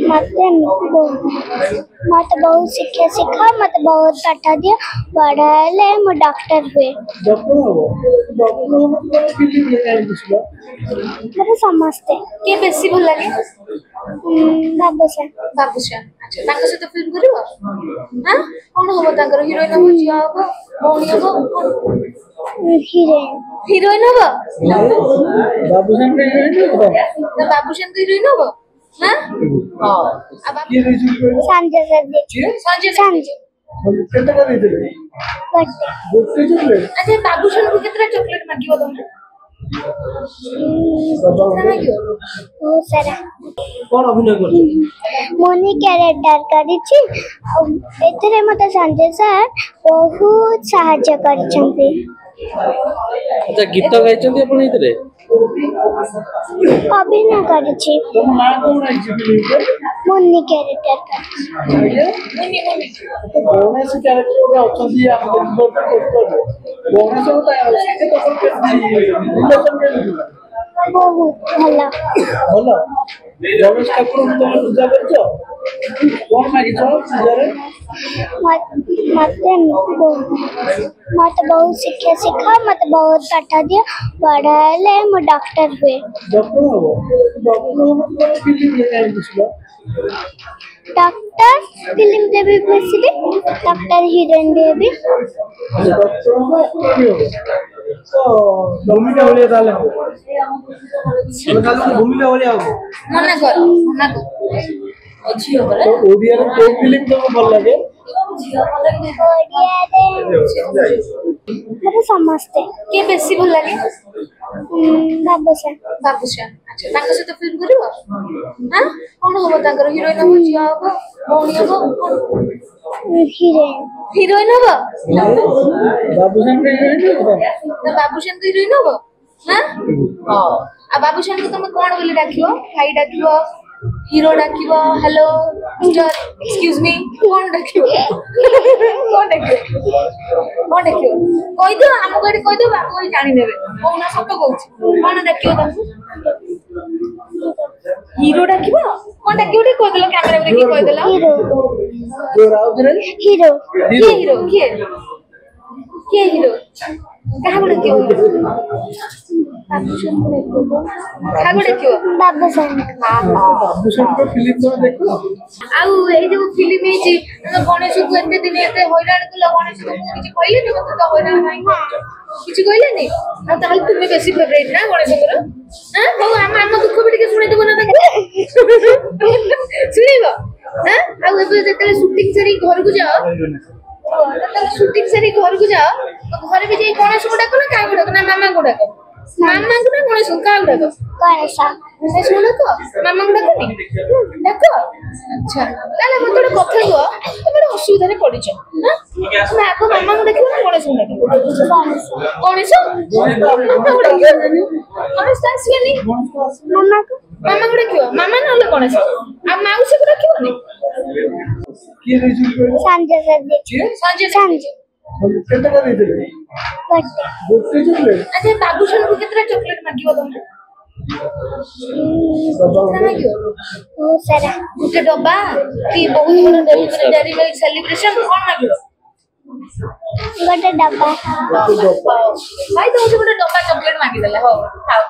मत मत बहुत शिक्षा सिखा मत बहुत पाठ दिया बड़ा हेले मो डॉक्टर हुए मत समझते के बेसी भल लगे बाबूसा अच्छा तांको से तो फिल्म करिवो हां कोन होबो तांकर हीरोइन हो जिया हो भौणी हो हीरोइन हो बाबूशान के हीरोइन हो ना बाबूशान के हीरोइन हो हां हां अब ये रिजल्ट संजय सर देखिए संजय केते का देले गोटे चॉकलेट अच्छा बाबूशान को कितना चॉकलेट मांगियो तुमने बहुत सारा कौन अभिनय करछ मोनी कैरेक्टर करिछि एतरे मते संजय सर बहुत सहायता करिछन्ते अच्छा गीत गाइछन्ते आपण इतरे अभिनय करिछि तुम ना कोन आइछि फिल्म मोनी कैरेक्टर करिछि मुन्नी कौन से कैरेक्टर अछन्ती आप देखिबो कौन से होता है से तो रिलेशन के बहुत भला भला गणेश ठाकुर तुम पूजा करछो कौन मागिछ पूजा रे मत बहुत शिक्षा सिखा मत बहुत पाठ दिया बड़ा हेले मो डॉक्टर हुए डॉक्टर फिल्म लेके दिसला डॉक्टर फिल्म दे भी बसले डॉक्टर हीरोइन दे भी भूमिका होलिया ताले भूमिका होलिया मना कर अच्छी हो गले तो ओडिया रे कोई फिल्म तो भल लागे ओडिया रे मत समझते के बेसी भल लगे बाबूसा अच्छा तांको से तो फिल्म करिवो हां कोन होबो तांकर हीरोइन हो जिया हो भौणी हो हीरोइन हो बाबूशान के हीरोइन हो ना बाबूशान के हीरोइन हो हां हां आ बाबूशान को तुम कोन बोले डाकियो भाई डाकियो हीरो डाकियो हेलो मिस्टर एक्सक्यूज मी कोन डाकियो कोई दो हम कोई दो बाबू कोई जानि नेबे कोना सत कहूची कोन डाकियो तुम हीरो डाकियो कोन डाकियो ठी कोइ देलो कैमरा में की कोइ देलो तो राउतरे हीरो के हीरो कहाँ गुड़े क्यों कहाँ गुड़े क्यों बाबूशान बाबूशान को फिल्म तो देखो आउ ए जो फिल्म है जी गणेश को एते दिन एते हैरान कला गणेश को किछि कहले नि मते तो हैरान नाही किछि कहले नि आ ताल तुम्हें बेसी फेवरेट ना गणेश को हां हो हम दुख भी के सुने देबो ना सुनिबो हां आउ एबे जेते शूटिंग सरी घर को जाओ शूटिंग सरी घर को जाओ तो घर भी जाई गणेश को डाको ना काय डाको ना मामा को डाको मामा को ना गणेश को काय डाको गणेश सुनो तो मामा को डाको नि डाको अच्छा ताले मते एक कथा गो तमे असुविधा रे पडिछ हां मैं आपको मामा को देखियो ना गणेश को डाको गणेश गणेश आसियनी मामा को डाकियो मामा न गणेश आ माउसी को डाकियो नि की रिजल्ट संजय सर देखिए संजय केते का देले गोटे चॉकलेट अच्छा बाबूशान को कितना चॉकलेट मांगियो तुमने बहुत सारा गुटे डब्बा कि बहुत बड़ डेरी मिल्क सेलिब्रेशन कोन मांगियो गोटे डब्बा भाई तो मुझे गोटे डब्बा चॉकलेट मांगी देले हो खाओ